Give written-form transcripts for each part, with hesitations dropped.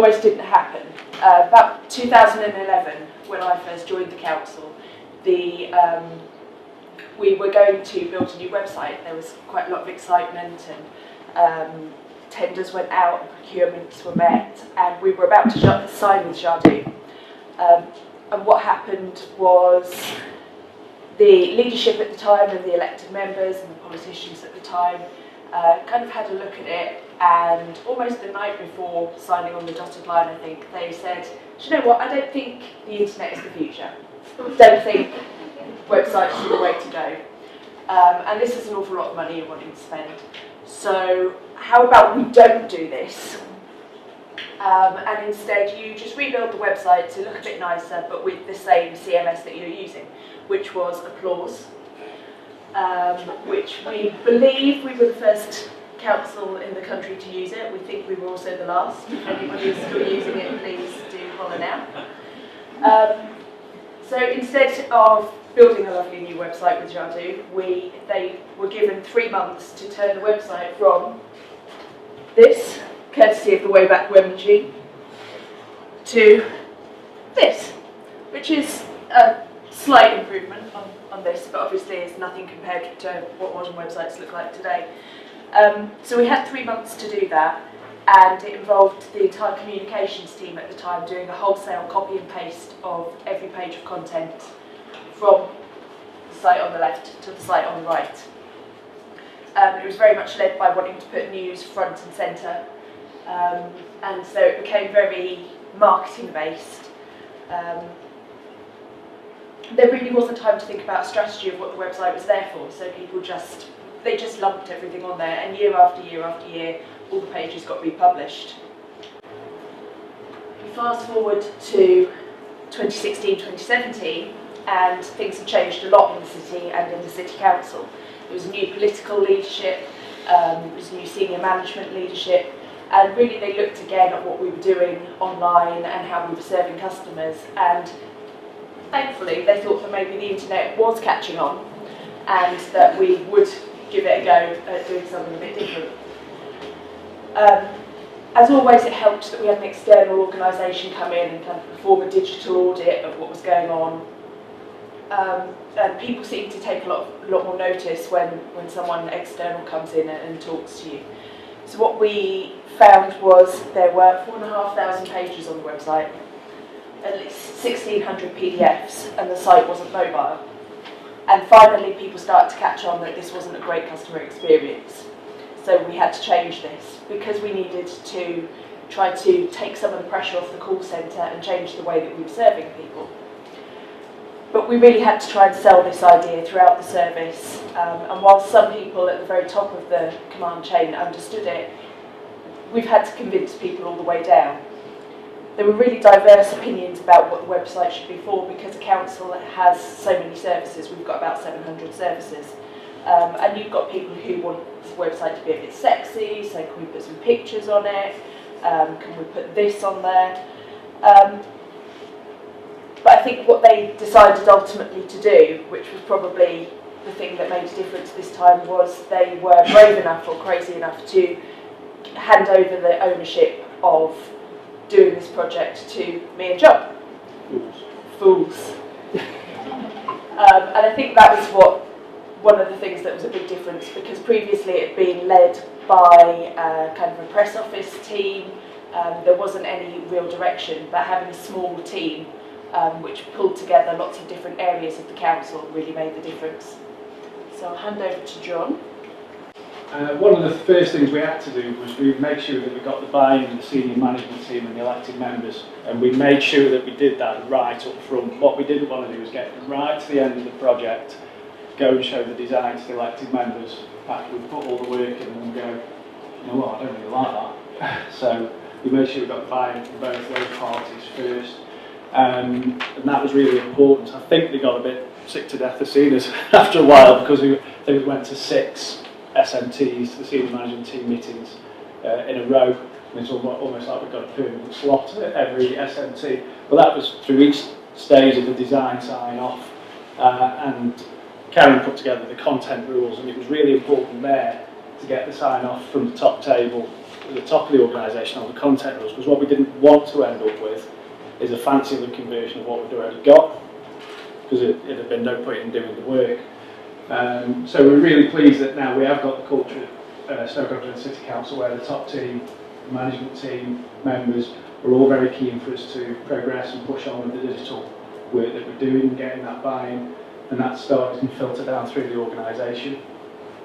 almost didn't happen. About 2011, when I first joined the council, we were going to build a new website. There was quite a lot of excitement, and tenders went out, and procurements were met, and we were about to sign with Jadu. And what happened was the leadership at the time and the elected members and the politicians at the time kind of had a look at it, and almost the night before signing on the dotted line, I think, they said, do you know what, I don't think the internet is the future. Don't think websites are the way to go. And this is an awful lot of money you're wanting to spend. So how about we don't do this? And instead you just rebuild the website to look a bit nicer, but with the same CMS that you're using, which was Applause, which we believe we were the first council in the country to use it. We think we were also the last. If anybody is still using it, please do holler now. So instead of building a lovely new website with Jadu, they were given 3 months to turn the website from this, courtesy of the Wayback Web Machine, to this, which is a slight improvement on this, but obviously it's nothing compared to what modern websites look like today. So we had 3 months to do that, and it involved the entire communications team at the time doing a wholesale copy and paste of every page of content from the site on the left to the site on the right. It was very much led by wanting to put news front and centre, and so it became very marketing based. There really wasn't time to think about a strategy of what the website was there for, so people just lumped everything on there, and year after year after year, all the pages got republished. We fast forward to 2016-2017, and things have changed a lot in the city and in the city council. There was new political leadership, there was new senior management leadership, and really they looked again at what we were doing online and how we were serving customers, and thankfully they thought that maybe the internet was catching on and that we would give it a go at doing something a bit different. As always, it helped that we had an external organisation come in and kind of perform a digital audit of what was going on. And people seem to take a lot more notice when someone external comes in and talks to you. So what we found was there were 4,500 pages on the website, at least 1,600 PDFs, and the site wasn't mobile. And finally people started to catch on that this wasn't a great customer experience. So we had to change this because we needed to try to take some of the pressure off the call centre and change the way that we were serving people. But we really had to try and sell this idea throughout the service, and while some people at the very top of the command chain understood it, we've had to convince people all the way down. There were really diverse opinions about what the website should be for, because the council has so many services. We've got about 700 services, and you've got people who want the website to be a bit sexy, so can we put some pictures on it, can we put this on there. But I think what they decided ultimately to do, which was probably the thing that made a difference this time, was they were brave enough or crazy enough to hand over the ownership of doing this project to me and John. Fools. And I think that was one of the things that was a big difference, because previously it had been led by kind of a press office team. There wasn't any real direction, but having a small team which pulled together lots of different areas of the council really made the difference. So I'll hand over to John. One of the first things we had to do was we make sure that we got the buy-in of the senior management team and the elected members, and we made sure that we did that right up front. What we didn't want to do was get right to the end of the project, go and show the design to the elected members after we've put all the work in, and go, you know what, I don't really like that. So we made sure we got the buy-in from both those parties first. And that was really important. I think they got a bit sick to death of seeing us after a while, because I think we went to 6 SMTs, the senior management team meetings, in a row. And it's almost like we got a permanent slot at every SMT. But that was through each stage of the design sign-off. And Karen put together the content rules, and it was really important there to get the sign-off from the top table at the top of the organisation on the content rules, because what we didn't want to end up with is a fancy looking version of what we'd already got, because it'd have been no point in doing the work. So we're really pleased that now we have got the culture at Stoke City Council where the top team, the management team, members are all very keen for us to progress and push on with the digital work that we're doing, getting that buy-in, and that's starting to filter down through the organisation.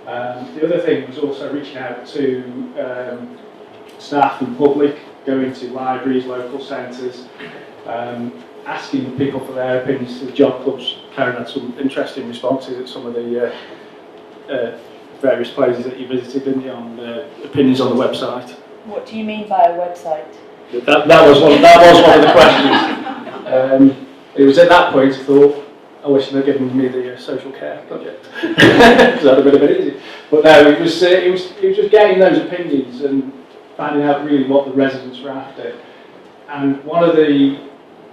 The other thing was also reaching out to staff and public, going to libraries, local centres, asking people for their opinions to the job clubs. Karen had some interesting responses at some of the various places that you visited, didn't you, on opinions on the website. What do you mean by a website? That was one of the questions. It was at that point I thought, I wish they'd given me the social care project, because that'd have been a bit easy. But no, it was just getting those opinions and finding out really what the residents were after. And one of the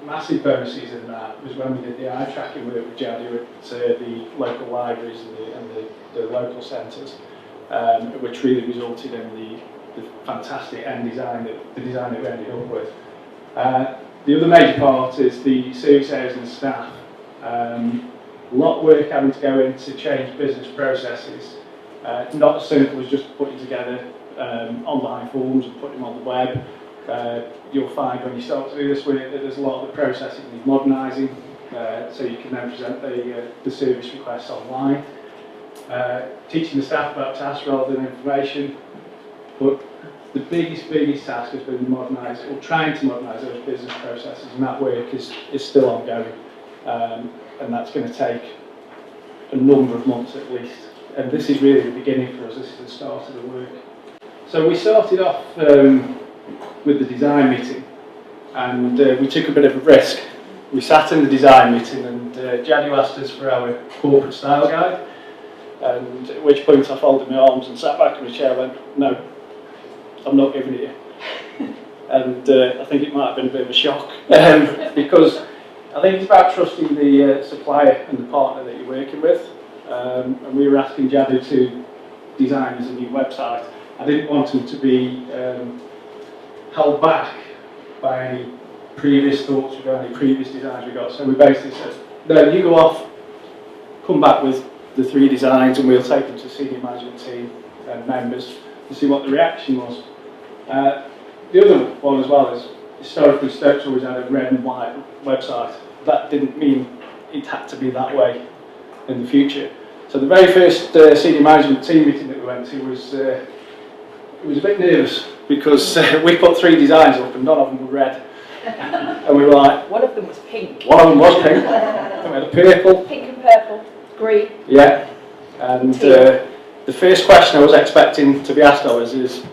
massive bonuses in that was when we did the eye tracking work with Jadu at the local libraries and the local centres, which really resulted in the fantastic end design, the design that we ended up with. The other major part is the service areas and staff. A lot of work having to go in to change business processes. Not as simple as just putting together online forms and putting them on the web. You'll find when you start to do this work that there's a lot of the processing needs modernising, so you can then present the service requests online. Teaching the staff about tasks rather than information. But the biggest task has been modernise, or trying to modernise those business processes, and that work is still ongoing. And that's going to take a number of months at least. And this is really the beginning for us, this is the start of the work. So we started off with the design meeting, and we took a bit of a risk. We sat in the design meeting and Jadu asked us for our corporate style guide, and at which point I folded my arms and sat back in the chair and went, no, I'm not giving it you. And I think it might have been a bit of a shock, because I think it's about trusting the supplier and the partner that you're working with. And we were asking Jadu to design us a new website. I didn't want him to be held back by any previous thoughts or any previous designs we got. So we basically said, no, you go off, come back with the 3 designs and we'll take them to the senior management team and members to see what the reaction was. The other one as well is, historically Stoke's always had a red and white website. That didn't mean it had to be that way in the future. So the very first senior management team meeting that we went to was a bit nervous, because we put 3 designs up and none of them were red. And we were like... One of them was pink. One of them was pink. And we had a purple. Pink and purple. Green. Yeah. And the first question I was expecting to be asked of us is,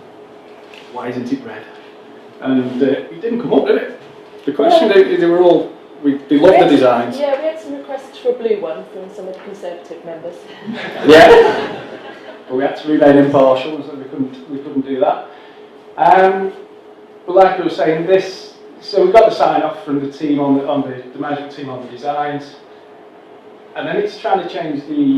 why isn't it red? And it didn't come up, did it? The question, they were all... They loved the designs. Yeah, we had some requests for a blue one from some of the Conservative members. Yeah. But we had to remain impartial, so we couldn't do that. But like I was saying, so we got the sign off from the team on the management team on the designs, and then it's trying to change the